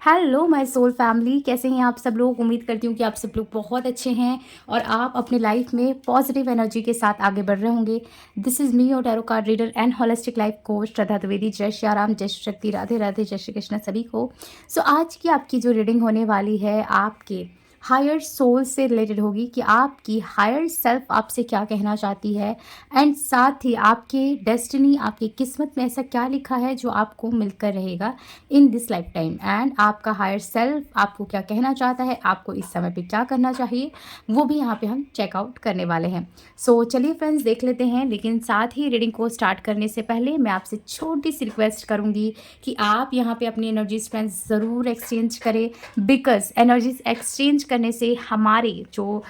Hello my soul family, कैसे हैं आप सब लोग। उम्मीद करती हूँ कि आप सब लोग बहुत अच्छे हैं और आप अपने लाइफ में पॉजिटिव एनर्जी के साथ आगे बढ़ रहे होंगे। This is me, your tarot card reader and holistic life coach Shraddha Dwivedi. जय श्री राम, जय श्री शक्ति, राधे राधे, जय श्री कृष्ण सभी को। सो आज की आपकी जो रीडिंग होने वाली है आपके हायर सोल से रिलेटेड होगी कि आपकी हायर सेल्फ आपसे क्या कहना चाहती है एंड साथ ही आपके डेस्टिनी, आपकी किस्मत में ऐसा क्या लिखा है जो आपको मिलकर रहेगा in this life time. And आपका हायर सेल्फ आपको क्या कहना चाहता है, आपको इस समय पे क्या करना चाहिए, वो भी यहाँ पे हम चेकआउट करने वाले हैं। सो चलिए फ्रेंड्स, देख लेते हैं। लेकिन साथ ही रीडिंग को स्टार्ट करने से पहले मैं आपसे छोटी सी रिक्वेस्ट करूँगी कि आप यहाँ पे अपनी एनर्जीज फ्रेंड्स ज़रूर एक्सचेंज करें, बिकॉज एनर्जीज एक्सचेंज करने से हमारे जो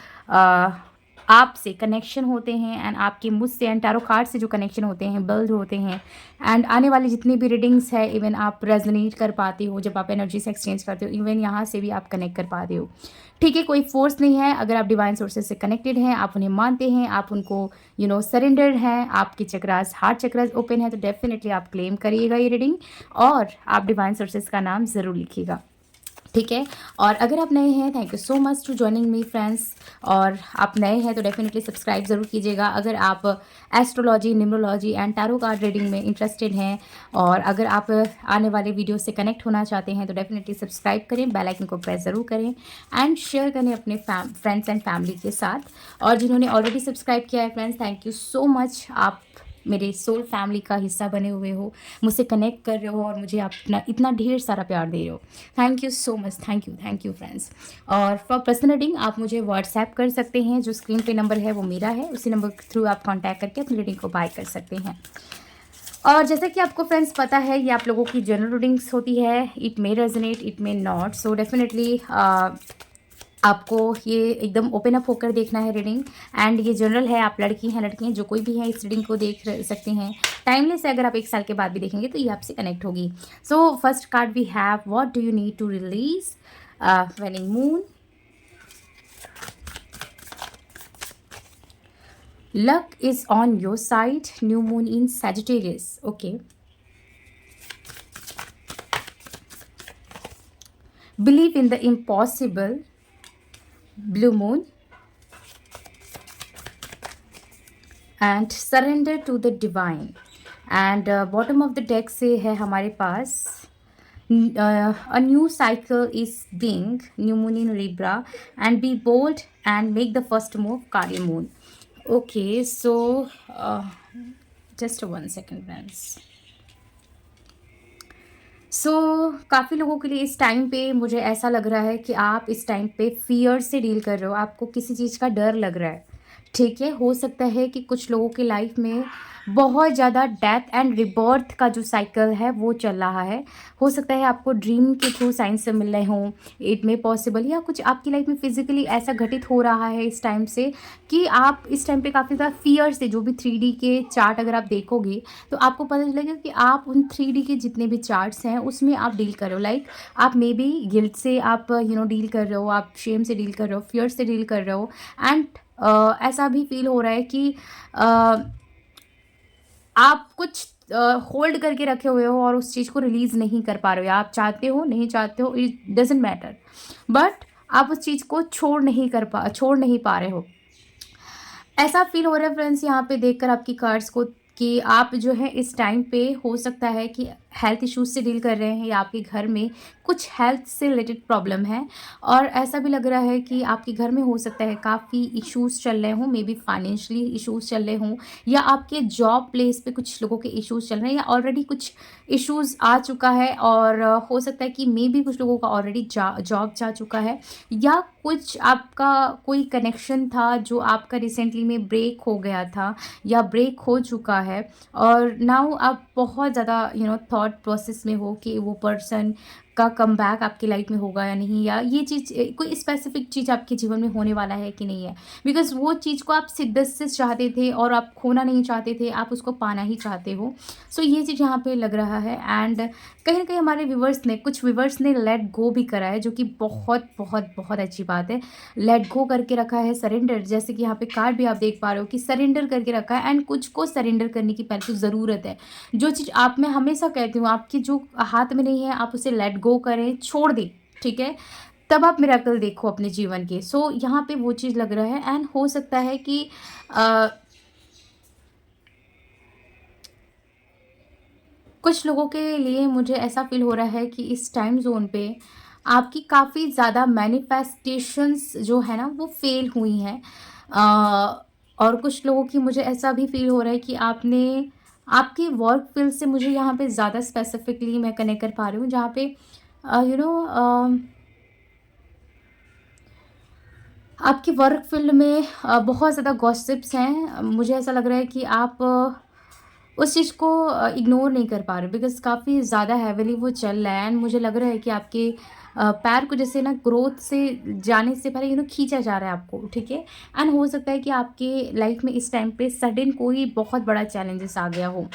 आपसे कनेक्शन होते हैं एंड आपके मुझसे एंड टैरो कार्ड से जो कनेक्शन होते हैं बिल्ड होते हैं। एंड आने वाली जितनी भी रीडिंग्स है, इवन आप रेजोनेट कर पाते हो जब आप एनर्जी से एक्सचेंज करते हो, इवन यहाँ से भी आप कनेक्ट कर पाते हो। ठीक है, कोई फोर्स नहीं है। अगर आप डिवाइन सोर्सेज से कनेक्टेड हैं, आप उन्हें मानते हैं, आप उनको सरेंडर्ड हैं, आपके चक्रास हार्ट चक्रास ओपन है, तो डेफिनेटली आप क्लेम करिएगा ये रीडिंग और आप डिवाइन सोर्सेज का नाम ज़रूर लिखिएगा। ठीक है। और अगर आप नए हैं, thank you so much to joining me friends. और आप नए हैं तो डेफिनेटली सब्सक्राइब ज़रूर कीजिएगा। अगर आप astrology, numerology and tarot card reading में इंटरेस्टेड हैं और अगर आप आने वाले वीडियो से कनेक्ट होना चाहते हैं तो डेफिनेटली सब्सक्राइब करें, बेल आइकन को प्रेस ज़रूर करें एंड शेयर करें अपने फ्रेंड्स एंड फैमिली के साथ। और जिन्होंने ऑलरेडी सब्सक्राइब किया है friends, thank you so much. आप मेरे सोल फैमिली का हिस्सा बने हुए हो, मुझसे कनेक्ट कर रहे हो और मुझे आप इतना ढेर सारा प्यार दे रहे हो। Thank you so much, thank you friends. और फॉर पर्सनल रीडिंग आप मुझे व्हाट्सएप कर सकते हैं, जो स्क्रीन पे नंबर है वो मेरा है, उसी नंबर के थ्रू आप कांटेक्ट करके अपनी रीडिंग को बाय कर सकते हैं। और जैसा कि आपको फ्रेंड्स पता है, ये आप लोगों की जनरल रीडिंग्स होती है। It may resonate, it may not. So definitely आपको ये एकदम ओपन अप होकर देखना है रीडिंग। एंड ये जनरल है, आप लड़की हैं, लड़की हैं, जो कोई भी है इस रीडिंग को देख सकते हैं। टाइमलेस है, अगर आप 1 साल के बाद भी देखेंगे तो ये आपसे कनेक्ट होगी। So first card we have, what do you need to release, waning moon, luck is on your side, new moon in Sagittarius. Okay, believe in the impossible, blue moon, and surrender to the divine. And bottom of the deck से है हमारे पास a new cycle is being, new moon in Libra, and be bold and make the first move, Kali moon. Okay, so just 1 second friends. सो काफ़ी लोगों के लिए इस time पे मुझे ऐसा लग रहा है कि आप इस टाइम पे फियर से डील कर रहे हो, आपको किसी चीज़ का डर लग रहा है। ठीक है, हो सकता है कि कुछ लोगों की लाइफ में बहुत ज़्यादा डेथ एंड रिबर्थ का जो साइकिल है वो चल रहा है। हो सकता है आपको ड्रीम के थ्रू साइंस से मिल रहे हों, इट में पॉसिबल, या कुछ आपकी लाइफ में फिजिकली ऐसा घटित हो रहा है इस टाइम से कि आप इस टाइम पे काफ़ी ज़्यादा फियर से, जो भी 3D के चार्ट अगर आप देखोगे तो आपको पता चलेगा कि आप उन 3D के जितने भी चार्ट्स हैं उसमें आप डील कर रहे हो। लाइक आप मे बी गिल्ट से आप डील कर रहे हो, आप शेम से डील कर रहे हो, फियर से डील कर रहे हो। एंड ऐसा भी फील हो रहा है कि आप कुछ होल्ड करके रखे हुए हो और उस चीज़ को रिलीज़ नहीं कर पा रहे हो, या आप चाहते हो नहीं चाहते हो, इट डजेंट मैटर, बट आप उस चीज़ को छोड़ नहीं पा रहे हो। ऐसा फील हो रहा है फ्रेंड्स यहाँ पे देखकर आपकी कार्ड्स को कि आप जो है इस टाइम पे हो सकता है कि हेल्थ इश्यूज से डील कर रहे हैं, या आपके घर में कुछ हेल्थ से रिलेटेड प्रॉब्लम है। और ऐसा भी लग रहा है कि आपके घर में हो सकता है काफ़ी इश्यूज चल रहे हों, मे बी फाइनेंशियली इश्यूज चल रहे हों, या आपके जॉब प्लेस पे कुछ लोगों के इश्यूज चल रहे हैं, या ऑलरेडी कुछ इश्यूज आ चुका है। और हो सकता है कि मे बी कुछ लोगों का ऑलरेडी जॉब जा चुका है, या कुछ आपका कोई कनेक्शन था जो आपका रिसेंटली में ब्रेक हो गया था या ब्रेक हो चुका है। और नाउ आप बहुत ज़्यादा थॉट प्रोसेस में हो कि वो पर्सन का कमबैक आपकी लाइफ में होगा या नहीं, या ये चीज़ कोई स्पेसिफिक चीज़ आपके जीवन में होने वाला है कि नहीं है। बिकॉज वो चीज़ को आप शिद्दत से चाहते थे और आप खोना नहीं चाहते थे, आप उसको पाना ही चाहते हो। सो ये चीज़ यहाँ पे लग रहा है। एंड कहीं ना कहीं हमारे कुछ व्यूवर्स ने लेट गो भी करा है, जो कि बहुत बहुत बहुत अच्छी बात है। लेट गो करके रखा है, सरेंडर, जैसे कि यहाँ पे कार्ड भी आप देख पा रहे हो कि सरेंडर करके रखा है। एंड कुछ को सरेंडर करने की पहले तो ज़रूरत है। जो चीज़ आप, मैं हमेशा कहती हूँ, आपकी जो हाथ में नहीं है आप उसे लेट गो करें, छोड़ दें, ठीक है? तब आप मिरेकल देखो अपने जीवन के। सो यहाँ पे वो चीज़ लग रहा है एंड हो सकता है कि अ, कुछ लोगों के लिए मुझे ऐसा फ़ील हो रहा है कि इस टाइम ज़ोन पे आपकी काफ़ी ज़्यादा मैनिफेस्टेशंस जो है ना वो फ़ेल हुई हैं। और कुछ लोगों की मुझे ऐसा भी फ़ील हो रहा है कि आपने आपकी वर्क फ़ील्ड से मुझे यहाँ पे ज़्यादा स्पेसिफ़िकली मैं कनेक्ट कर पा रही हूँ, जहाँ पे यू नो आपकी वर्क फ़ील्ड में बहुत ज़्यादा गॉसिप्स हैं। मुझे ऐसा लग रहा है कि आप उस चीज़ को इग्नोर नहीं कर पा रहे, बिकॉज़ काफ़ी ज़्यादा हेवीली वो चल रहा है एंड मुझे लग रहा है कि आपके पैर को जैसे ना ग्रोथ से जाने से पहले खींचा जा रहा है आपको, ठीक है? एंड हो सकता है कि आपके लाइफ में इस टाइम पे सडन कोई बहुत बड़ा चैलेंजेस आ गया हो।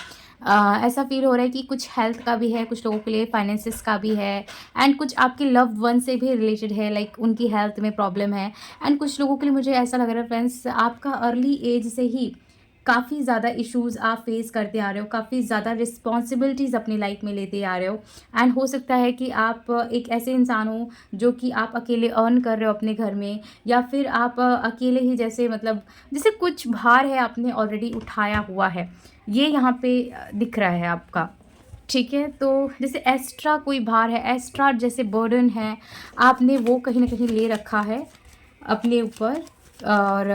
ऐसा फ़ील हो रहा है कि कुछ हेल्थ का भी है, कुछ लोगों के लिए फाइनेंसेस का भी है एंड कुछ आपके लव्ड वन से भी रिलेटेड है, लाइक उनकी हेल्थ में प्रॉब्लम है। एंड कुछ लोगों के लिए मुझे ऐसा लग रहा है फ्रेंड्स, आपका अर्ली एज से ही काफ़ी ज़्यादा इश्यूज़ आप फेस करते आ रहे हो, काफ़ी ज़्यादा रिस्पॉन्सिबिलिटीज़ अपनी लाइफ में लेते आ रहे हो एंड हो सकता है कि आप एक ऐसे इंसान हो जो कि आप अकेले अर्न कर रहे हो अपने घर में, या फिर आप अकेले ही जैसे मतलब जैसे कुछ भार है आपने ऑलरेडी उठाया हुआ है, ये यहाँ पे दिख रहा है आपका, ठीक है? तो जैसे एक्स्ट्रा कोई भार है, एक्स्ट्रा जैसे बर्डन है, आपने वो कहीं न कहीं ले रखा है अपने ऊपर और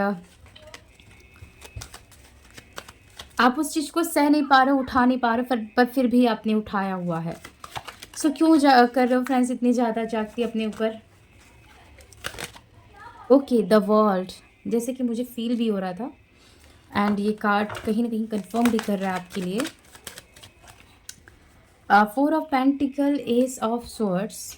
आप उस चीज़ को सह नहीं पा रहे हो, उठा नहीं पा रहे हो, पर फिर भी आपने उठाया हुआ है। सो क्यों कर रहे हो फ्रेंड्स इतनी ज़्यादा जागती अपने ऊपर? ओके, द वर्ल्ड, जैसे कि मुझे फ़ील भी हो रहा था एंड ये कार्ड कहीं न कहीं कन्फर्म भी कर रहा है आपके लिए। Four of pentacle, ace of swords.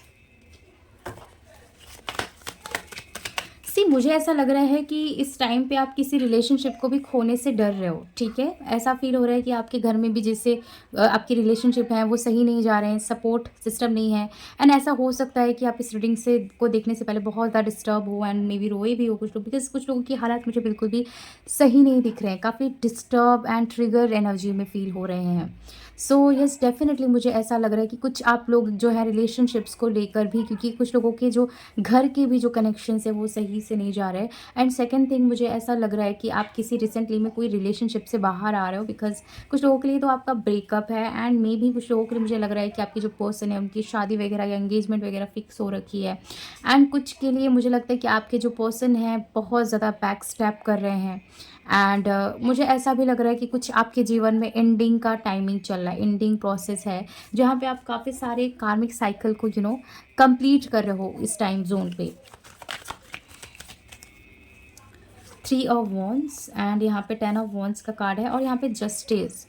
See मुझे ऐसा लग रहा है कि इस टाइम पे आप किसी रिलेशनशिप को भी खोने से डर रहे हो, ठीक है? ऐसा फ़ील हो रहा है कि आपके घर में भी जैसे आपकी रिलेशनशिप है वो सही नहीं जा रहे हैं, सपोर्ट सिस्टम नहीं है एंड ऐसा हो सकता है कि आप इस रीडिंग से को देखने से पहले बहुत ज़्यादा डिस्टर्ब हो एंड मे बी रोए भी हो कुछ लोग, बिकॉज़ कुछ लोगों की हालात मुझे बिल्कुल भी सही नहीं दिख रहे हैं, काफ़ी डिस्टर्ब एंड ट्रिगर एनर्जी में फ़ील हो रहे हैं। सो येस, डेफ़िनेटली मुझे ऐसा लग रहा है कि कुछ आप लोग जो है रिलेशनशिप्स को लेकर भी, क्योंकि कुछ लोगों के जो घर के भी जो कनेक्शंस है वो सही से नहीं जा रहे हैं एंड सेकंड थिंग मुझे ऐसा लग रहा है कि आप किसी रिसेंटली में कोई रिलेशनशिप से बाहर आ रहे हो, बिकॉज़ कुछ लोगों के लिए तो आपका ब्रेकअप है एंड मे बी कुछ लोगों के लिए मुझे लग रहा है कि आपकी जो पर्सन है उनकी शादी वगैरह या एंगेजमेंट वगैरह फिक्स हो रखी है एंड कुछ के लिए मुझे लगता है कि आपके जो पर्सन हैं बहुत ज़्यादा बैक स्टेप कर रहे हैं एंड मुझे ऐसा भी लग रहा है कि कुछ आपके जीवन में एंडिंग का टाइमिंग चल रहा है, एंडिंग प्रोसेस है, जहाँ पे आप काफ़ी सारे कार्मिक साइकिल को कंप्लीट कर रहे हो इस टाइम जोन पे। थ्री ऑफ वॉन्ड्स एंड यहाँ पे टेन ऑफ वॉन्ड्स का कार्ड है और यहाँ पे जस्टिस।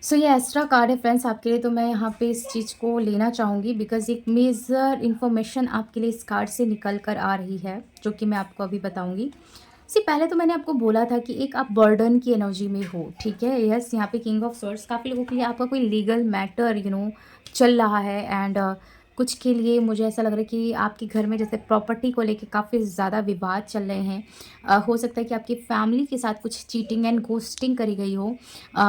सो ये एक्स्ट्रा कार्ड है फ्रेंड्स आपके लिए, तो मैं यहाँ पे इस चीज़ को लेना चाहूँगी बिकॉज एक मेजर इन्फॉर्मेशन आपके लिए इस कार्ड से निकल कर आ रही है, जो कि मैं आपको अभी बताऊँगी। सी पहले तो मैंने आपको बोला था कि एक आप बर्डन की एनर्जी में हो, ठीक है? यस, यहाँ पे किंग ऑफ सॉर्ड्स, काफ़ी लोगों के लिए आपका कोई लीगल मैटर चल रहा है एंड कुछ के लिए मुझे ऐसा लग रहा है कि आपके घर में जैसे प्रॉपर्टी को लेके काफ़ी ज़्यादा विवाद चल रहे हैं। हो सकता है कि आपकी फैमिली के साथ कुछ चीटिंग एंड घोस्टिंग करी गई हो,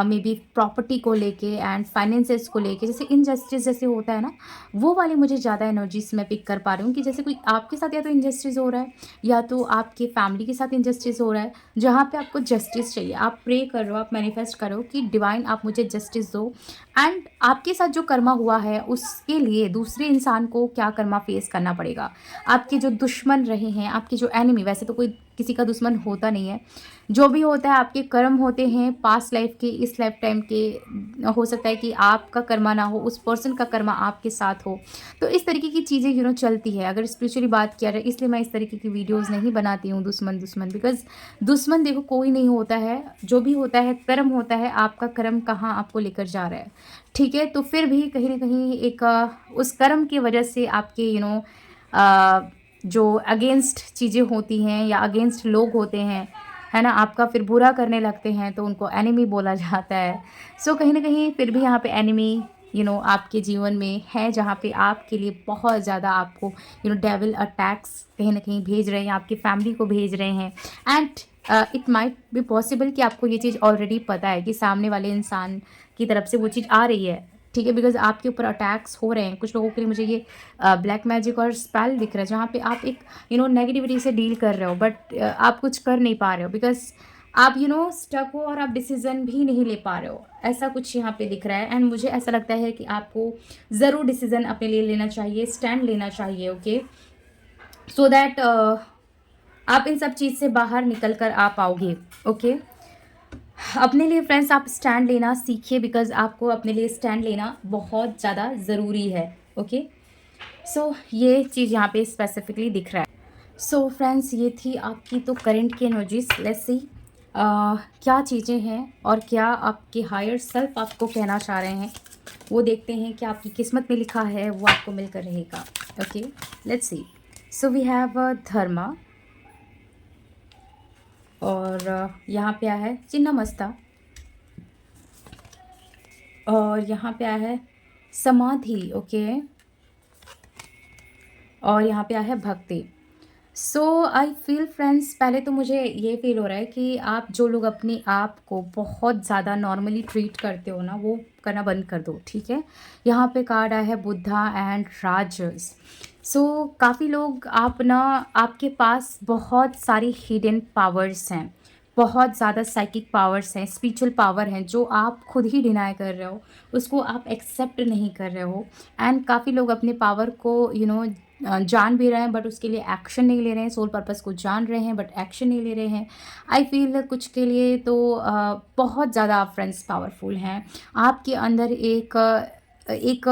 मे बी प्रॉपर्टी को लेके एंड फाइनेंसेस को लेके, जैसे इनजस्टिस जैसे होता है ना, वो वाली मुझे ज़्यादा एनर्जीज मैं पिक कर पा रही हूँ कि जैसे कोई आपके साथ या तो इनजस्टिस हो रहा है या तो आपके फैमिली के साथ इनजस्टिस हो रहा है, जहाँ पे आपको जस्टिस चाहिए। आप प्रे कर रहे हो, आप मैनिफेस्ट करो कि डिवाइन आप मुझे जस्टिस दो एंड आपके साथ जो कर्मा हुआ है उसके लिए दूसरे इंसान को क्या कर्मा फेस करना पड़ेगा। आपके जो दुश्मन रहे हैं, आपके जो एनिमी, वैसे तो कोई किसी का दुश्मन होता नहीं है, जो भी होता है आपके कर्म होते हैं पास्ट लाइफ के, इस लाइफ टाइम के। हो सकता है कि आपका कर्मा ना हो, उस पर्सन का कर्मा आपके साथ हो, तो इस तरीके की चीज़ें चलती है। अगर स्पिरिचुअली बात किया जाए, इसलिए मैं इस तरीके की वीडियोस नहीं बनाती हूँ दुश्मन दुश्मन, बिकॉज दुश्मन देखो कोई नहीं होता है, जो भी होता है कर्म होता है, आपका कर्म कहाँ आपको लेकर जा रहा है, ठीक है? तो फिर भी कहीं ना कहीं एक उस कर्म की वजह से आपके जो अगेंस्ट चीज़ें होती हैं या अगेंस्ट लोग होते हैं, है ना, आपका फिर बुरा करने लगते हैं तो उनको एनिमी बोला जाता है। सो कहीं ना कहीं फिर भी यहाँ पे एनिमी आपके जीवन में है, जहाँ पे आपके लिए बहुत ज़्यादा आपको डेविल अटैक्स कहीं ना कहीं भेज रहे हैं, आपकी फैमिली को भेज रहे हैं and it might be possible कि आपको ये चीज़ ऑलरेडी पता है कि सामने वाले इंसान की तरफ से वो चीज़ आ रही है, ठीक है, बिकॉज़ आपके ऊपर अटैक्स हो रहे हैं। कुछ लोगों के लिए मुझे ये ब्लैक मैजिक और स्पेल दिख रहा है, जहाँ पे आप एक नेगेटिविटी से डील कर रहे हो, बट आप कुछ कर नहीं पा रहे हो, बिकॉज़ आप स्टक हो और आप डिसीज़न भी नहीं ले पा रहे हो। ऐसा कुछ यहाँ पे दिख रहा है, एंड मुझे ऐसा लगता है कि आपको ज़रूर डिसीज़न अपने लिए लेना चाहिए, स्टैंड लेना चाहिए, ओके? सो दैट आप इन सब चीज़ से बाहर निकल कर आ पाओगे, ओके? अपने लिए फ्रेंड्स आप स्टैंड लेना सीखिए, बिकॉज़ आपको अपने लिए स्टैंड लेना बहुत ज़्यादा ज़रूरी है, ओके? सो ये चीज़ यहाँ पे स्पेसिफिकली दिख रहा है। सो फ्रेंड्स, ये थी आपकी तो करंट की एनर्जीज। लेट्स सी क्या चीज़ें हैं और क्या आपके हायर सेल्फ आपको कहना चाह रहे हैं, वो देखते हैं। क्या आपकी किस्मत में लिखा है वो आपको मिलकर रहेगा, okay? Let's see. So we have dharma, और यहाँ पे आया है चिन्नमस्ता, और यहाँ पे आया है समाधि, ओके? और यहाँ पे आया है भक्ति। सो आई फील फ्रेंड्स, पहले तो मुझे ये फील हो रहा है कि आप जो लोग अपने आप को बहुत ज़्यादा नॉर्मली ट्रीट करते हो ना, वो करना बंद कर दो, ठीक है? यहाँ पे कार्ड आया है बुद्धा एंड राजस। सो काफ़ी लोग आप ना, आपके पास बहुत सारी हिडन पावर्स हैं, बहुत ज़्यादा साइकिक पावर्स हैं, स्पिरिचुअल पावर हैं, जो आप खुद ही डिनाई कर रहे हो, उसको आप एक्सेप्ट नहीं कर रहे हो। एंड काफ़ी लोग अपने पावर को जान भी रहे हैं, बट उसके लिए एक्शन नहीं ले रहे हैं। सोल पर्पस को जान रहे हैं, बट एक्शन नहीं ले रहे हैं। आई फील कुछ के लिए तो बहुत ज़्यादा आप फ्रेंड्स पावरफुल हैं। आपके अंदर एक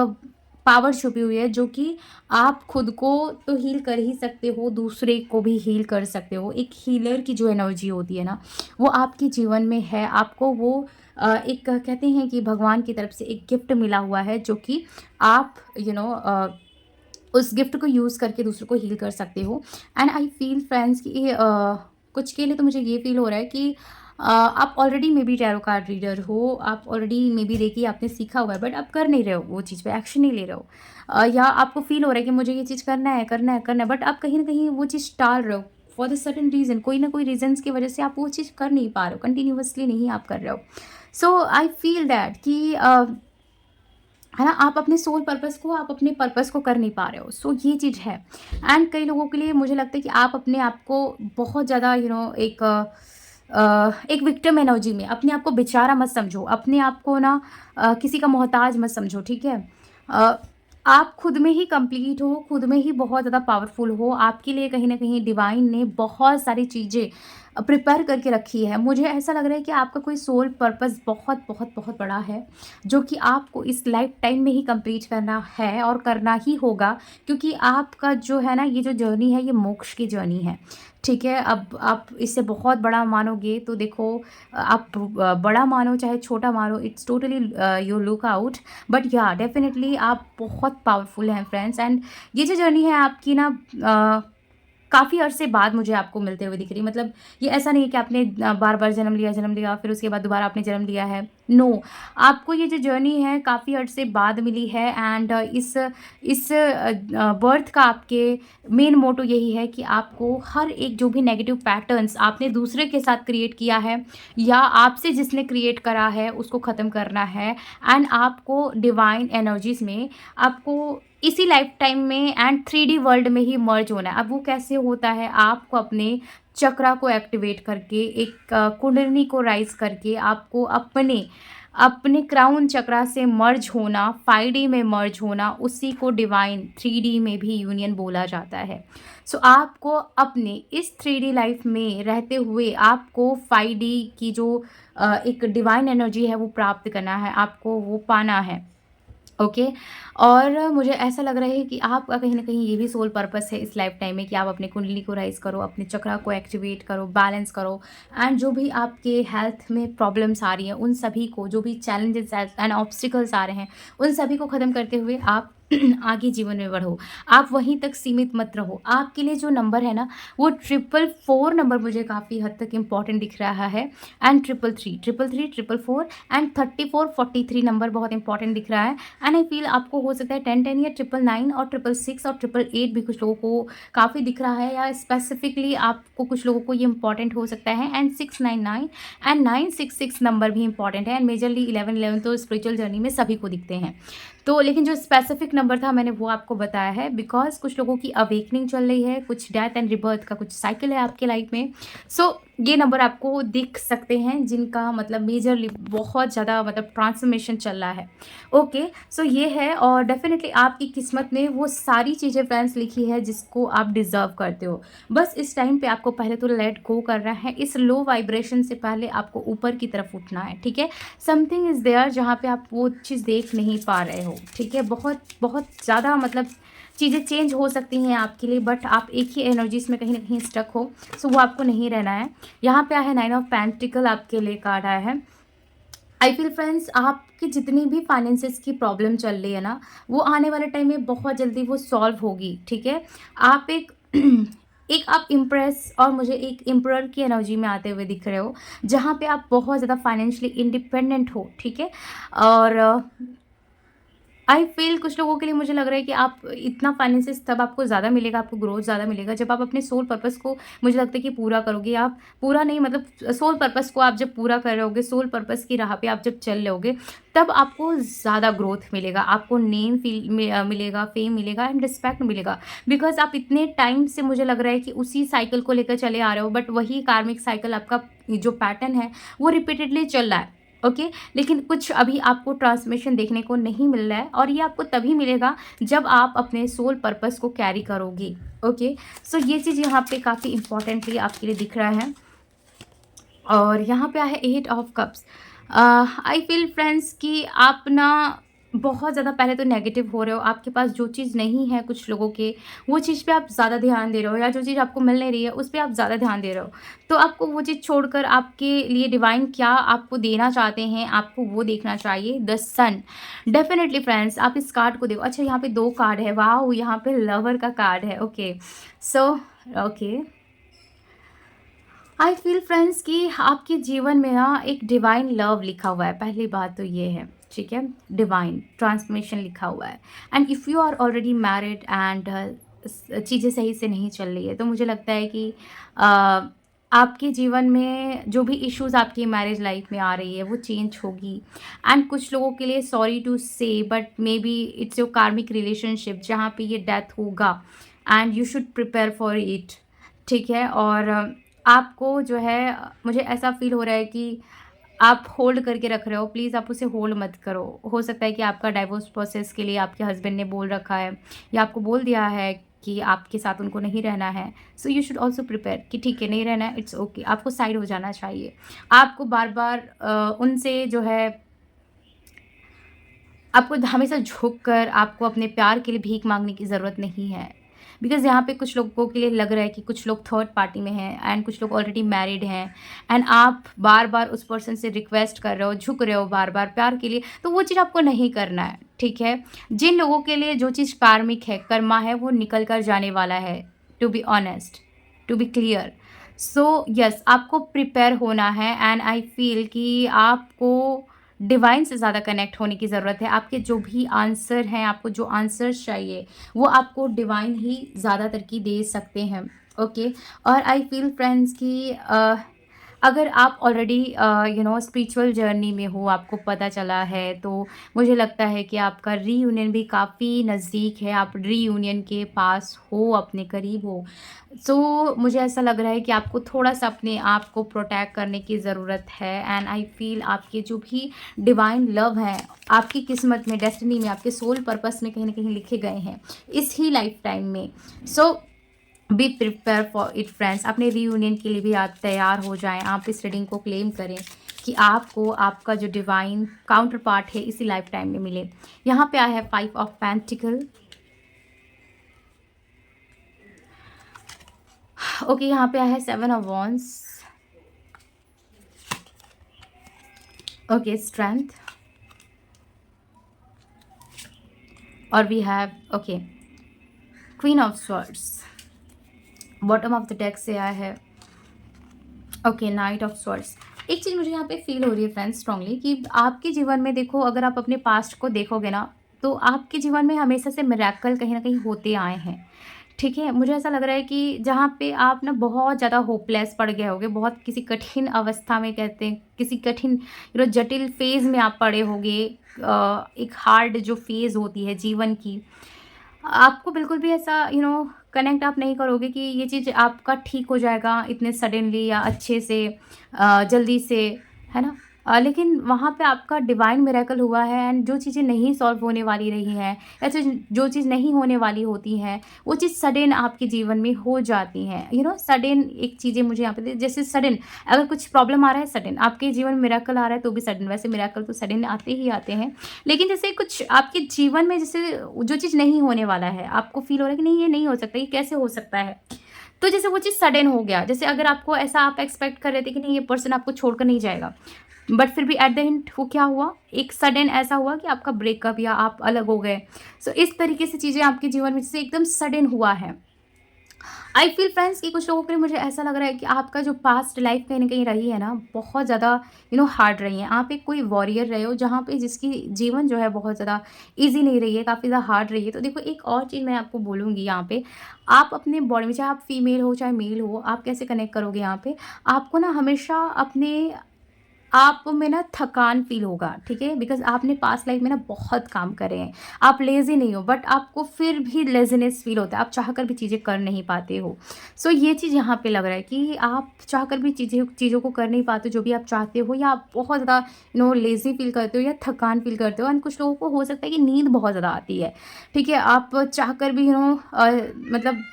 पावर छुपी हुई है, जो कि आप खुद को तो हील कर ही सकते हो, दूसरे को भी हील कर सकते हो। एक हीलर की जो एनर्जी होती है ना, वो आपके जीवन में है। आपको वो एक कहते हैं कि भगवान की तरफ से एक गिफ्ट मिला हुआ है, जो कि आप उस गिफ्ट को यूज़ करके दूसरों को हील कर सकते हो। एंड आई फील फ्रेंड्स कि कुछ के लिए तो मुझे ये फील हो रहा है कि आप already may be tarot card reader हो, आप ऑलरेडी मे बी रेकी आपने सीखा हुआ है, बट आप कर नहीं रहे हो, वो चीज़ पे एक्शन नहीं ले रहे हो। या आपको फील हो रहा है कि मुझे ये चीज़ करना है, करना है, करना है, बट आप कहीं ना कहीं वो चीज़ टाल रहे हो फॉर द सर्टन रीज़न। कोई ना कोई रीजन्स की वजह से आप वो चीज़ कर नहीं पा रहे हो, कंटिन्यूसली नहीं आप कर रहे हो। सो आई फील दैट कि है ना, आप अपने सोल पर्पस को, आप अपने पर्पस को कर नहीं पा रहे हो। सो ये चीज़ है। एंड कई लोगों के लिए मुझे लगता है कि आप अपने आप को बहुत ज़्यादा एक विक्टिम एनर्जी में अपने आप को बेचारा मत समझो, अपने आप को ना किसी का मोहताज मत समझो, ठीक है? अ, आप खुद में ही कंप्लीट हो, खुद में ही बहुत ज़्यादा पावरफुल हो। आपके लिए कहीं ना कहीं डिवाइन ने बहुत सारी चीज़ें प्रिपेयर करके रखी है। मुझे ऐसा लग रहा है कि आपका कोई सोल पर्पस बहुत बहुत बहुत बड़ा है, जो कि आपको इस लाइफ टाइम में ही कंप्लीट करना है और करना ही होगा, क्योंकि आपका जो है ना, ये जो जर्नी है, ये मोक्ष की जर्नी है, ठीक है? अब आप इससे बहुत बड़ा मानोगे तो देखो, आप बड़ा मानो चाहे छोटा मानो, it's totally you look out, but या डेफिनेटली आप बहुत पावरफुल हैं फ्रेंड्स। एंड ये जो जर्नी है आपकी ना, काफ़ी अरसे बाद मुझे आपको मिलते हुए दिख रही। मतलब ये ऐसा नहीं है कि आपने बार बार जन्म लिया फिर उसके बाद दोबारा आपने जन्म लिया है। नो, आपको ये जो जर्नी है काफ़ी अरसे बाद मिली है। एंड इस बर्थ का आपके मेन मोटो यही है कि आपको हर एक जो भी नेगेटिव पैटर्न्स आपने दूसरे के साथ क्रिएट किया है, या आपसे जिसने क्रिएट करा है, उसको ख़त्म करना है। एंड आपको डिवाइन एनर्जीज में, आपको इसी लाइफ टाइम में एंड 3D वर्ल्ड में ही मर्ज होना है। अब वो कैसे होता है? आपको अपने चक्रा को एक्टिवेट करके, एक कुंडलिनी को राइज करके, आपको अपने अपने क्राउन चक्रा से मर्ज होना, 5D में मर्ज होना, उसी को डिवाइन 3D में भी यूनियन बोला जाता है। सो आपको अपने इस 3D लाइफ में रहते हुए आपको 5D की जो एक डिवाइन एनर्जी है वो प्राप्त करना है, आपको वो पाना है, ओके? और मुझे ऐसा लग रहा है कि आपका कहीं न कहीं ये भी सोल पर्पस है इस लाइफ टाइम में, कि आप अपनी कुंडली को राइज़ करो, अपने चक्रा को एक्टिवेट करो, बैलेंस करो। एंड जो भी आपके हेल्थ में प्रॉब्लम्स आ रही हैं, उन सभी को, जो भी चैलेंजेस एंड ऑब्स्टिकल्स आ रहे हैं, उन सभी को ख़त्म करते हुए आप आगे जीवन में बढ़ो, आप वहीं तक सीमित मत रहो। आपके लिए जो नंबर है ना, वो 444 नंबर मुझे काफ़ी हद तक इम्पॉर्टेंट दिख रहा है, एंड 333, 444 एंड 3443 नंबर बहुत इंपॉर्टेंट दिख रहा है। एंड आई फील आपको हो सकता है 1010 या 999 और 666 और 888 भी कुछ लोगों को काफ़ी दिख रहा है, या स्पेसिफिकली आपको कुछ लोगों को ये इंपॉर्टेंट हो सकता है। एंड 699 एंड 966 नंबर भी इंपॉर्टेंट है, एंड मेजरली 1111 तो स्पिरिचुअल जर्नी में सभी को दिखते हैं। तो लेकिन जो स्पेसिफिक नंबर था मैंने वो आपको बताया है, बिकॉज कुछ लोगों की अवेकनिंग चल रही है, कुछ डेथ एंड रिबर्थ का कुछ साइकिल है आपके लाइफ में। सो ये नंबर आपको दिख सकते हैं जिनका मतलब मेजरली बहुत ज़्यादा मतलब ट्रांसफॉर्मेशन चल रहा है। ओके, सो ये है, और डेफिनेटली आपकी किस्मत में वो सारी चीज़ें फ्रेंड्स लिखी है जिसको आप डिज़र्व करते हो। बस इस टाइम पे आपको पहले तो लेट गो करना है, इस लो वाइब्रेशन से पहले आपको ऊपर की तरफ उठना है, ठीक है। समथिंग इज़ देयर जहाँ पे आप वो चीज़ देख नहीं पा रहे हो, ठीक है। बहुत बहुत ज़्यादा मतलब चीज़ें चेंज हो सकती हैं आपके लिए, बट आप एक ही एनर्जीज में कहीं ना कहीं स्टक हो, सो वो आपको नहीं रहना है। यहाँ पे आया है 9 ऑफ पेंटिकल, आपके लिए कार्ड आया है। आई फील फ्रेंड्स, आपकी जितनी भी फाइनेंसिस की प्रॉब्लम चल रही है ना, वो आने वाले टाइम में बहुत जल्दी वो सॉल्व होगी, ठीक है। आप एक एक आप इम्प्रेस और मुझे एक एम्परर की एनर्जी में आते हुए दिख रहे हो, जहाँ पे आप बहुत ज़्यादा फाइनेंशियली इंडिपेंडेंट हो, ठीक है। और आई फील कुछ लोगों के लिए मुझे लग रहा है कि आप इतना फाइनेंसेस तब आपको ज़्यादा मिलेगा, आपको ग्रोथ ज़्यादा मिलेगा जब आप अपने सोल पर्पस को, मुझे लगता है कि पूरा करोगे आप। पूरा नहीं मतलब सोल पर्पस को आप जब पूरा कर रहे होगे, सोल पर्पस की राह पे आप जब चल रहे होगे, तब आपको ज़्यादा ग्रोथ मिलेगा, आपको नेम मिलेगा, फेम मिलेगा एंड रिस्पेक्ट मिलेगा। बिकॉज आप इतने टाइम से मुझे लग रहा है कि उसी साइकिल को लेकर चले आ रहे हो, बट वही कार्मिक साइकिल आपका जो पैटर्न है वो रिपीटेडली चल रहा है। ओके, लेकिन कुछ अभी आपको ट्रांसमिशन देखने को नहीं मिल रहा है, और ये आपको तभी मिलेगा जब आप अपने सोल पर्पस को कैरी करोगे। ओके, सो ये चीज़ यहाँ पे काफ़ी इंपॉर्टेंटली आपके लिए दिख रहा है। और यहाँ पे है 8 of cups. I feel friends कि आप ना बहुत ज़्यादा पहले तो नेगेटिव हो रहे हो, आपके पास जो चीज़ नहीं है कुछ लोगों के, वो चीज़ पे आप ज़्यादा ध्यान दे रहे हो, या जो चीज़ आपको मिल नहीं रही है उस पे आप ज़्यादा ध्यान दे रहे हो। तो आपको वो चीज़ छोड़कर आपके लिए डिवाइन क्या आपको देना चाहते हैं, आपको वो देखना चाहिए। द सन, डेफिनेटली फ्रेंड्स आप इस कार्ड को देखो। अच्छा, यहाँ पे 2 कार्ड है, वाह, यहाँ पे लवर का कार्ड है। Okay, so okay, I feel friends कि आपके जीवन में ना एक डिवाइन लव लिखा हुआ है, पहली बात तो ये है, ठीक है। डिवाइन ट्रांसफॉर्मेशन लिखा हुआ है, and if you are already married and चीज़ें सही से नहीं चल रही है, तो मुझे लगता है कि आपके जीवन में जो भी इश्यूज आपकी मैरिज लाइफ में आ रही है वो चेंज होगी। एंड कुछ लोगों के लिए सॉरी टू से, but may be it's your कार्मिक रिलेशनशिप जहाँ पे ये डेथ होगा, and you should prepare for it, ठीक है। और आपको जो है मुझे ऐसा फ़ील हो रहा है कि आप होल्ड करके रख रहे हो, प्लीज़ आप उसे होल्ड मत करो। हो सकता है कि आपका डाइवोर्स प्रोसेस के लिए आपके हस्बैंड ने बोल रखा है, या आपको बोल दिया है कि आपके साथ उनको नहीं रहना है। So you should also prepare कि ठीक है, नहीं रहना है, इट्स ओके, आपको साइड हो जाना चाहिए। आपको बार बार उनसे जो है, आपको हमेशा झुक कर आपको अपने प्यार के लिए भीख मांगने की ज़रूरत नहीं है। बिकॉज़ यहाँ पे कुछ लोगों के लिए लग रहा है कि कुछ लोग थर्ड पार्टी में हैं, एंड कुछ लोग ऑलरेडी मैरिड हैं, एंड आप बार बार उस पर्सन से रिक्वेस्ट कर रहे हो, झुक रहे हो बार बार प्यार के लिए, तो वो चीज़ आपको नहीं करना है, ठीक है। जिन लोगों के लिए जो चीज़ कार्मिक है, कर्मा है, वो निकल कर जाने वाला है, to be honest, to be clear. So yes, आपको प्रिपेयर होना है, एंड आई फील कि आपको डिवाइन से ज़्यादा कनेक्ट होने की ज़रूरत है। आपके जो भी आंसर हैं, आपको जो आंसर्स चाहिए, वो आपको डिवाइन ही ज़्यादातर की दे सकते हैं। ओके, और आई फील फ्रेंड्स कि अगर आप ऑलरेडी स्पिरिचुअल जर्नी में हो, आपको पता चला है, तो मुझे लगता है कि आपका रीयूनियन भी काफ़ी नज़दीक है, आप रीयूनियन के पास हो, अपने करीब हो। सो मुझे ऐसा लग रहा है कि आपको थोड़ा-सा अपने आप को प्रोटेक्ट करने की ज़रूरत है, एंड आई फील आपके जो भी डिवाइन लव हैं, आपकी किस्मत में, डेस्टिनी में, आपके सोल पर्पस में कहीं न कहीं लिखे गए हैं, इस ही लाइफ टाइम में। So be prepare for it friends. अपने रीयूनियन के लिए भी आप तैयार हो जाएं, आप इस रीडिंग को क्लेम करें कि आपको आपका जो डिवाइन काउंटर पार्ट है इसी लाइफ टाइम में मिले। यहाँ पे आया है 5 ऑफ पेंटिकल। ओके, यहाँ पे आया है 7 ऑफ वॉन्ड्स। Okay, strength. और we have okay queen of swords. Bottom of the deck से आया है ओके नाइट ऑफ स्वॉर्ड्स। एक चीज़ मुझे यहाँ पे फील हो रही है फ्रेंड्स स्ट्रांगली कि आपके जीवन में देखो, अगर आप अपने पास्ट को देखोगे ना, तो आपके जीवन में हमेशा से मिरेकल कहीं ना कहीं होते आए हैं। ठीक है, मुझे ऐसा लग रहा है कि जहाँ पे आप ना बहुत ज़्यादा होपलेस पड़ गए होगे, बहुत किसी कठिन अवस्था में, कहते हैं किसी कठिन जटिल फेज़ में आप पड़े होगे। एक हार्ड जो फेज़ होती है जीवन की, आपको बिल्कुल भी ऐसा कनेक्ट आप नहीं करोगे कि ये चीज़ आपका ठीक हो जाएगा इतने सडनली या अच्छे से, जल्दी से, है ना। लेकिन वहाँ पे आपका डिवाइन मिरेकल हुआ है, एंड जो चीज़ें नहीं सॉल्व होने वाली रही हैं, ऐसे जो चीज़ नहीं होने वाली होती हैं, वो चीज़ सडन आपके जीवन में हो जाती हैं। सडन एक चीज़ें मुझे यहाँ पे जैसे सडन, अगर कुछ प्रॉब्लम आ रहा है सडन, आपके जीवन में मिरेकल आ रहा है तो भी सडन, वैसे मिरेकल तो सडन आते ही आते हैं। लेकिन जैसे कुछ आपके जीवन में जैसे जो चीज़ नहीं होने वाला है, आपको फील हो रहा है कि नहीं ये नहीं हो सकता, ये कैसे हो सकता है, तो जैसे वो चीज़ सडन हो गया। जैसे अगर आपको ऐसा आप एक्सपेक्ट कर रहे थे कि नहीं ये पर्सन आपको छोड़कर नहीं जाएगा, बट फिर भी एट द एंड वो क्या हुआ, एक सडन ऐसा हुआ कि आपका ब्रेकअप या आप अलग हो गए। सो इस तरीके से चीज़ें आपके जीवन में जैसे एकदम सडन हुआ है। आई फील फ्रेंड्स कि कुछ लोगों के लिए मुझे ऐसा लग रहा है कि आपका जो पास्ट लाइफ कहीं ना कहीं रही है ना, बहुत ज़्यादा हार्ड रही है। आप एक कोई वॉरियर रहे हो जहाँ पे जिसकी जीवन जो है बहुत ज़्यादा इजी नहीं रही है, काफ़ी ज़्यादा हार्ड रही है। तो देखो, एक और चीज़ मैं आपको बोलूँगी यहाँ पे, आप अपने बॉडी में, चाहे आप फीमेल हो चाहे मेल हो, आप कैसे कनेक्ट करोगे यहाँ पे, आपको ना हमेशा अपने आप में ना थकान फील होगा। ठीक है, बिकॉज आपने पास्ट लाइफ में ना बहुत काम करे हैं, आप लेज़ी नहीं हो, बट आपको फिर भी लेज़ीनेस फील होता है, आप चाह कर भी चीज़ें कर नहीं पाते हो। सो ये चीज़ यहाँ पे लग रहा है कि आप चाह कर भी चीज़ों को कर नहीं पाते जो भी आप चाहते हो, या आप बहुत ज़्यादा लेज़ी फील करते हो या थकान फील करते हो। एंड कुछ लोगों को हो सकता है कि नींद बहुत ज़्यादा आती है। ठीक है, आप चाह कर भी मतलब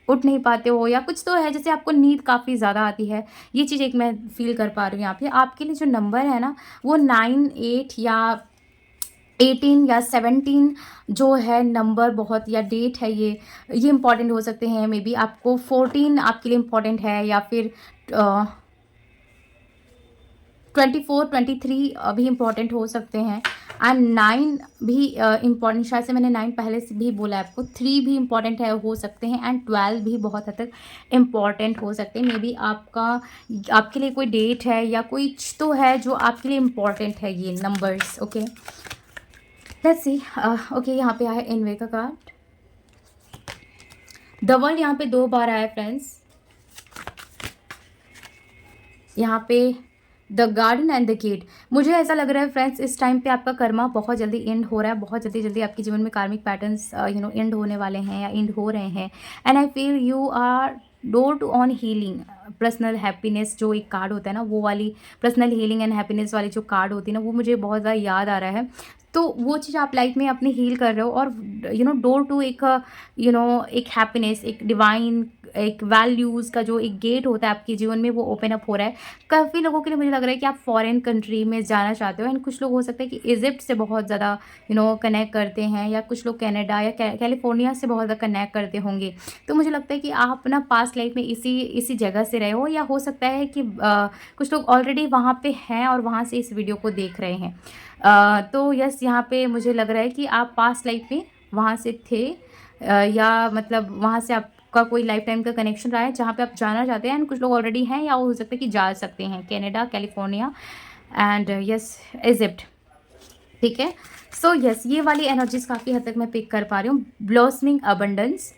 उठ नहीं पाते हो, या कुछ तो है, जैसे आपको नींद काफ़ी ज़्यादा आती है। ये चीज़ एक मैं फ़ील कर पा रही हूँ यहाँ पे। आपके लिए जो नंबर है ना, वो 9, 8 या 18 या 17 जो है नंबर, बहुत, या डेट है, ये इंपॉर्टेंट हो सकते हैं। मे बी आपको 14 आपके लिए इम्पॉर्टेंट है, या फिर 24, 23 भी इम्पॉर्टेंट हो सकते हैं। एंड 9 भी इम्पॉर्टेंट, शायद से मैंने 9 पहले से भी बोला है आपको। 3 भी इम्पॉर्टेंट है, हो सकते हैं। एंड 12 भी बहुत हद तक इम्पॉर्टेंट हो सकते हैं। मे बी आपके लिए कोई डेट है या कुछ तो है जो आपके लिए इम्पॉर्टेंट है, ये numbers. Okay, let's C. Okay, यहाँ पे आया इनवे का कार्ड। द वर्ल्ड यहाँ पे 2 बार आया फ्रेंड्स। यहाँ पे the garden and the gate. मुझे ऐसा लग रहा है फ्रेंड्स, इस टाइम पे आपका कर्मा बहुत जल्दी एंड हो रहा है, बहुत जल्दी आपके जीवन में कार्मिक पैटर्न्स एंड होने वाले हैं या एंड हो रहे हैं। And I feel you are door to own healing, personal happiness, जो एक कार्ड होता है ना, वो वाली पर्सनल हीलिंग एंड हैप्पीनेस वाली जो कार्ड होती है ना, वो मुझे बहुत ज़्यादा याद आ रहा है। तो वो चीज़ आप लाइफ में अपनी हील कर रहे हो, और डोर टू एक एक हैप्पीनेस, एक डिवाइन, एक वैल्यूज़ का जो एक गेट होता है आपके जीवन में, वो ओपन अप हो रहा है। काफ़ी लोगों के लिए मुझे लग रहा है कि आप फॉरेन कंट्री में जाना चाहते हो। एंड कुछ लोग हो सकता है कि इजिप्ट से बहुत ज़्यादा कनेक्ट करते हैं, या कुछ लोग कनाडा या कैलिफोर्निया से बहुत ज़्यादा कनेक्ट करते होंगे। तो मुझे लगता है कि आप ना पास्ट लाइफ में इसी जगह से रहे हो, या हो सकता है कि कुछ लोग ऑलरेडी वहाँ पे हैं और वहाँ से इस वीडियो को देख रहे हैं। तो यस, यहाँ पे मुझे लग रहा है कि आप पास्ट लाइफ में वहाँ से थे, या मतलब वहाँ से आपका कोई लाइफ टाइम का कनेक्शन रहा है जहाँ पे आप जाना चाहते हैं। एंड कुछ लोग ऑलरेडी हैं, या वो हो सकता है कि जा सकते हैं Canada, California and yes Egypt. ठीक है, सो यस, ये वाली एनर्जीज काफ़ी हद तक मैं पिक कर पा रही हूँ। ब्लॉसमिंग अबंडेंस,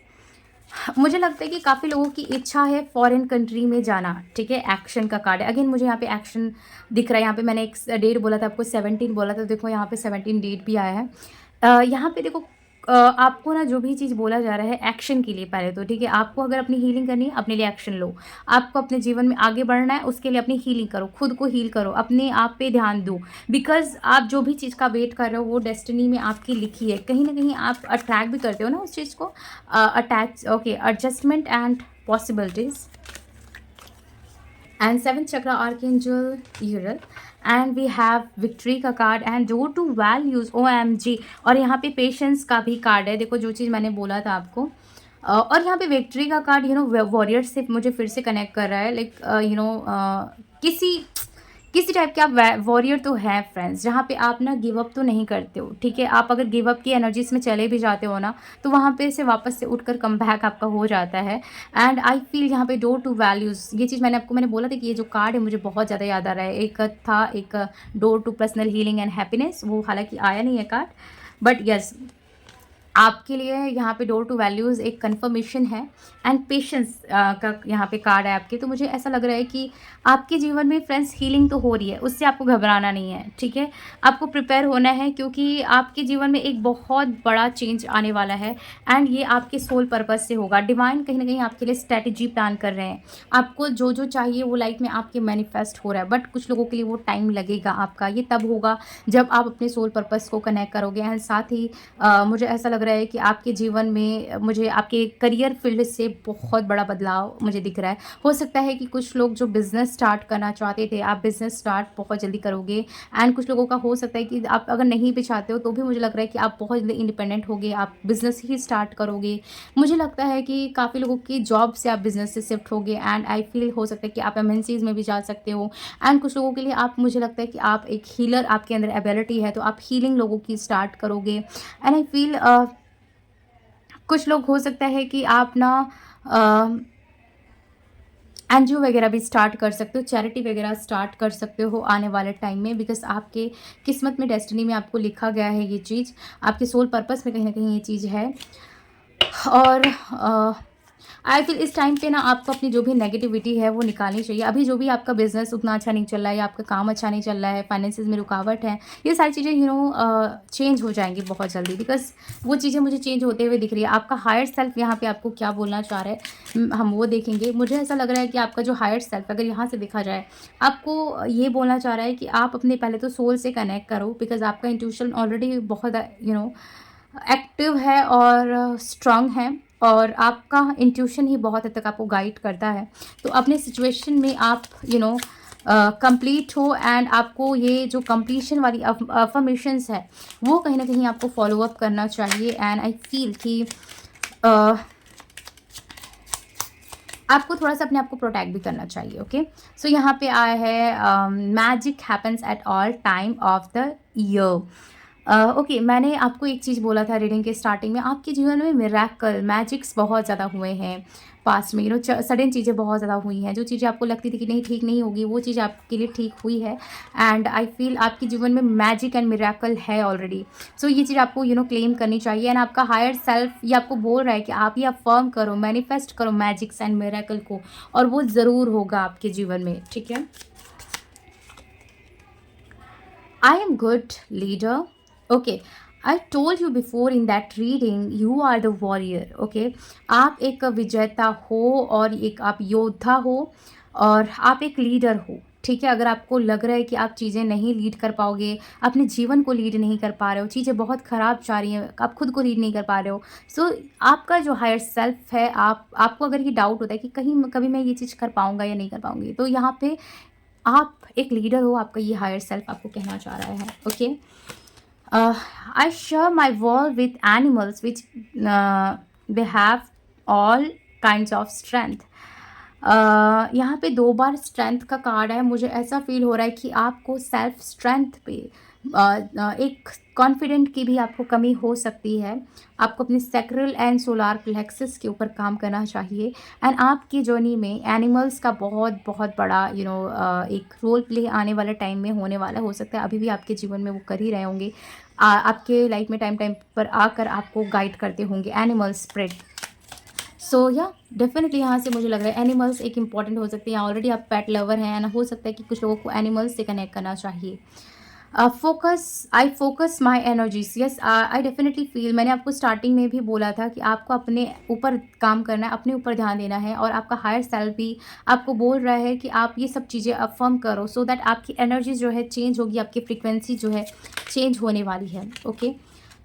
मुझे लगता है कि काफ़ी लोगों की इच्छा है फॉरेन कंट्री में जाना। ठीक है, एक्शन का कार्ड है। अगेन मुझे यहाँ पे एक्शन दिख रहा है। यहाँ पे मैंने एक डेट बोला था आपको, 17 बोला था, देखो यहाँ पे 17 डेट भी आया है। यहाँ पे देखो, आपको ना जो भी चीज़ बोला जा रहा है एक्शन के लिए पहले तो। ठीक है, आपको अगर अपनी हीलिंग करनी है, अपने लिए एक्शन लो। आपको अपने जीवन में आगे बढ़ना है, उसके लिए अपनी हीलिंग करो, खुद को हील करो, अपने आप पे ध्यान दो। बिकॉज आप जो भी चीज़ का वेट कर रहे हो, वो डेस्टिनी में आपकी लिखी है। कहीं ना कहीं आप अट्रैक्ट भी करते हो ना उस चीज़ को। Attach okay, adjustment and possibilities. And 7th chakra archangel Uriel. And we have victory का card and door to values, OMG। और यहाँ पे पेशेंस का भी कार्ड है। देखो, जो चीज़ मैंने बोला था आपको। और यहाँ पे विक्ट्री का कार्ड वॉरियर से मुझे फिर से कनेक्ट कर रहा है। लाइक किसी किसी टाइप के आप वॉरियर तो हैं फ्रेंड्स, जहाँ पे आप ना गिव अप तो नहीं करते हो, ठीक है। आप अगर गिव अप की एनर्जीज में चले भी जाते हो ना, तो वहाँ पे से वापस से उठकर कम बैक आपका हो जाता है। एंड आई फील यहाँ पे डोर टू वैल्यूज़, ये चीज़ मैंने बोला था कि ये जो कार्ड है मुझे बहुत ज़्यादा याद आ रहा है। एक था एक door to personal healing and happiness, वो हालांकि आया नहीं है कार्ड, बट यस आपके लिए यहाँ पे डोर टू वैल्यूज़ एक कन्फर्मेशन है। एंड पेशेंस का यहाँ पे कार्ड है आपके। तो मुझे ऐसा लग रहा है कि आपके जीवन में फ्रेंड्स हीलिंग तो हो रही है, उससे आपको घबराना नहीं है, ठीक है। आपको प्रिपेयर होना है, क्योंकि आपके जीवन में एक बहुत बड़ा चेंज आने वाला है। एंड ये आपके सोल पर्पस से होगा। डिवाइन कहीं ना कहीं आपके लिए स्ट्रैटेजी प्लान कर रहे हैं। आपको जो जो चाहिए वो लाइफ में आपके मैनिफेस्ट हो रहा है, बट कुछ लोगों के लिए वो टाइम लगेगा आपका। ये तब होगा जब आप अपने सोल पर्पस को कनेक्ट करोगे। एंड साथ ही मुझे ऐसा लग रहा है कि आपके जीवन में मुझे आपके करियर फील्ड से बहुत बड़ा बदलाव मुझे दिख रहा है। हो सकता है कि कुछ लोग जो बिज़नेस स्टार्ट करना चाहते थे, आप बिज़नेस स्टार्ट बहुत जल्दी करोगे। एंड कुछ लोगों का हो सकता है कि आप अगर नहीं भी चाहते हो तो भी मुझे लग रहा है कि आप बहुत जल्दी इंडिपेंडेंट होगे, आप बिज़नेस ही स्टार्ट करोगे। मुझे लगता है कि काफ़ी लोगों की जॉब से आप बिज़नेस से शिफ्ट होगे। एंड आई फील हो सकता है कि आप एमएनसीज में भी जा सकते हो। एंड कुछ लोगों के लिए आप, मुझे लगता है कि आप एक हीलर, आपके अंदर एबिलिटी है, तो आप हीलिंग लोगों की स्टार्ट करोगे। एंड आई फील कुछ लोग हो सकता है कि आप ना एनजीओ वगैरह भी स्टार्ट कर सकते हो, चैरिटी वगैरह स्टार्ट कर सकते हो आने वाले टाइम में। बिकॉज आपके किस्मत में, डेस्टिनी में आपको लिखा गया है ये चीज़, आपके सोल पर्पस में कहीं ना कहीं ये चीज़ है। और आई फील इस टाइम पे ना आपको अपनी जो भी नेगेटिविटी है वो निकालनी चाहिए। अभी जो भी आपका बिजनेस उतना अच्छा नहीं चल रहा है, या आपका काम अच्छा नहीं चल रहा है, फाइनेंसिस में रुकावट है, ये सारी चीज़ें चेंज हो जाएंगी बहुत जल्दी। बिकॉज वो चीज़ें मुझे चेंज होते हुए दिख रही है। आपका हायर सेल्फ यहाँ पे आपको क्या बोलना चाह रहा है, हम वो देखेंगे। मुझे ऐसा लग रहा है कि आपका जो हायर सेल्फ, अगर यहाँ से देखा जाए, आपको ये बोलना चाह रहा है कि आप अपने पहले तो सोल से कनेक्ट करो। बिकॉज आपका इंट्यूशन ऑलरेडी बहुत एक्टिव है और स्ट्रांग है, और आपका इंट्यूशन ही बहुत हद तक आपको गाइड करता है। तो अपने सिचुएशन में आप कंप्लीट हो। एंड आपको ये जो कंप्लीशन वाली अफर्मेशंस है वो कहीं ना कहीं आपको फॉलो अप करना चाहिए। एंड आई फील कि आपको थोड़ा सा अपने आप को प्रोटेक्ट भी करना चाहिए। ओके, सो यहाँ पे आया है magic happens at all time of the year. Okay, मैंने आपको एक चीज़ बोला था रीडिंग के स्टार्टिंग में, आपके जीवन में मिरेकल, मैजिक्स बहुत ज़्यादा हुए हैं पास्ट में। सडन चीज़ें बहुत ज़्यादा हुई हैं। जो चीज़ें आपको लगती थी कि नहीं ठीक नहीं होगी, वो चीज़ आपके लिए ठीक हुई है। एंड आई फील आपके जीवन में मैजिक एंड मिरेकल है ऑलरेडी। सो ये चीज़ आपको क्लेम करनी चाहिए। एंड आपका हायर सेल्फ ये आपको बोल रहा है कि आप ये अफर्म करो, मैनिफेस्ट करो मैजिक्स एंड मिरेकल को, और वो ज़रूर होगा आपके जीवन में, ठीक है। I am good leader. Okay, I told you before in that reading, you are the warrior. Okay, आप एक विजेता हो, और एक आप योद्धा हो, और आप एक लीडर हो, ठीक है। अगर आपको लग रहा है कि आप चीज़ें नहीं लीड कर पाओगे, अपने जीवन को लीड नहीं कर पा रहे हो, चीज़ें बहुत ख़राब जा रही हैं, आप खुद को लीड नहीं कर पा रहे हो, सो आपका जो हायर सेल्फ है, आपको अगर ये डाउट होता है कि कहीं कभी मैं ये चीज़ कर पाऊँगा या नहीं कर पाऊँगी, तो यहाँ पे आप एक लीडर हो, आपका ये हायर सेल्फ आपको कहना चाह रहा है। Okay, I share my world with animals which they have all kinds of strength. यहाँ पे 2 बार स्ट्रेंथ का कार्ड है। मुझे ऐसा फील हो रहा है कि आपको सेल्फ स्ट्रेंथ पे एक कॉन्फिडेंट की भी आपको कमी हो सकती है। आपको अपने सैक्रल एंड सोलार प्लेक्सस के ऊपर काम करना चाहिए। एंड आपकी जर्नी में एनिमल्स का बहुत बहुत बड़ा एक रोल प्ले आने वाले टाइम में होने वाला। हो सकता है अभी भी आपके जीवन में वो कर ही रहे होंगे। आपके लाइफ में टाइम टाइम पर आकर आपको गाइड करते होंगे एनिमल स्प्रिट। सो या डेफिनेटली यहाँ से मुझे लग रहा है एनिमल्स एक इंपॉर्टेंट हो सकते हैं। ऑलरेडी आप पेट लवर हैं, एंड हो सकता है कि कुछ लोगों को एनिमल्स से कनेक्ट करना चाहिए। Focus my energies. Yes, I definitely feel, मैंने आपको स्टार्टिंग में भी बोला था कि आपको अपने ऊपर काम करना है, अपने ऊपर ध्यान देना है, और आपका हायर सेल्फ भी आपको बोल रहा है कि आप ये सब चीज़ें अफर्म करो, सो दैट आपकी एनर्जी जो है चेंज होगी, आपकी फ्रीक्वेंसी जो है चेंज होने वाली है। Okay,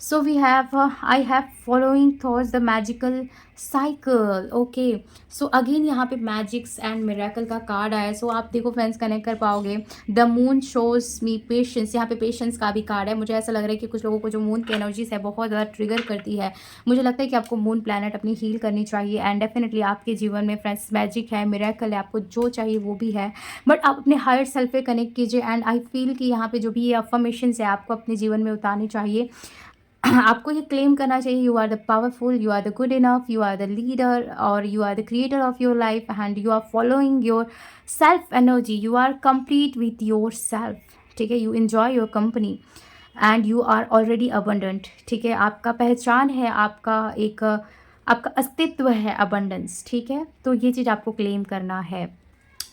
So we have I have following thoughts the magical cycle. Okay, so again यहाँ पे मैजिक्स एंड मिरेकल का कार्ड आया. सो आप देखो फ्रेंड्स, कनेक्ट कर पाओगे. The moon shows me patience. यहाँ पे पेशेंस का भी कार्ड है. मुझे ऐसा लग रहा है कि कुछ लोगों को जो मून की एनर्जीज है बहुत ज़्यादा ट्रिगर करती है. मुझे लगता है कि आपको मून प्लैनेट अपनी हील करनी चाहिए. एंड डेफिनेटली आपके जीवन में फ्रेंड्स मैजिक है, मिरेकल है, आपको जो चाहिए वो भी है. बट आप अपने हायर सेल्फ पे कनेक्ट कीजिए. एंड आई फील कि यहाँ पे जो भी ये अफर्मेशंस है आपको अपने जीवन में उतारनी चाहिए. आपको ये क्लेम करना चाहिए, you are the powerful, you are the good enough, you are the leader और you are the creator of your life and you are following yourself energy. You are complete with yourself. ठीक है, you enjoy your company and you are already abundant. ठीक है, आपका पहचान है, आपका एक आपका अस्तित्व है अबंडेंस. ठीक है, तो ये चीज़ आपको क्लेम करना है.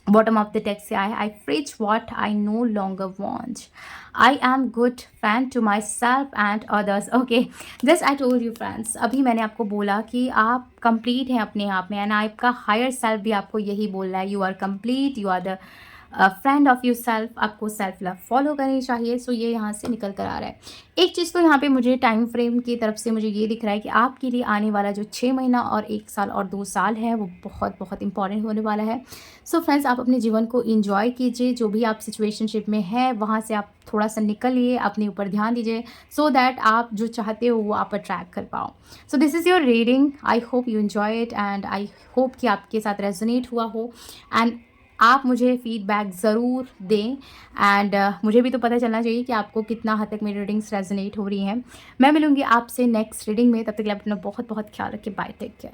बॉटम ऑफ द टेक्स्ट से आया, I freeze what I no longer want. I am good fan to myself and others. Okay, just I told you friends, अभी मैंने आपको बोला कि आप कंप्लीट हैं अपने आप में. एंड आपका हायर सेल्फ भी आपको यही बोल रहा है, you are complete, you are the friend of you self. आपको सेल्फ लव फॉलो करनी चाहिए. सो ये यहाँ से निकल कर आ रहा है. एक चीज़ तो यहाँ पे मुझे टाइम फ्रेम की तरफ से मुझे ये दिख रहा है कि आपके लिए आने वाला जो 6 महीना और 1 साल और 2 साल है वो बहुत बहुत इंपॉर्टेंट होने वाला है. सो फ्रेंड्स, आप अपने जीवन को इंजॉय कीजिए. जो भी आप सिचुएशनशिप में है वहाँ से आप थोड़ा सा निकलिए, अपने ऊपर ध्यान दीजिए सो दैट आप जो चाहते हो वो आप अट्रैक्ट कर पाओ. So this is your reading. I hope you enjoy it and I hope कि आपके साथ रेजोनेट हुआ हो. एंड आप मुझे फीडबैक ज़रूर दें. एंड मुझे भी तो पता चलना चाहिए कि आपको कितना हद तक मेरी रीडिंग्स रेजोनेट हो रही हैं. मैं मिलूँगी आपसे नेक्स्ट रीडिंग में. तब तक के लिए अपना बहुत बहुत ख्याल रखिए. Bye, take care.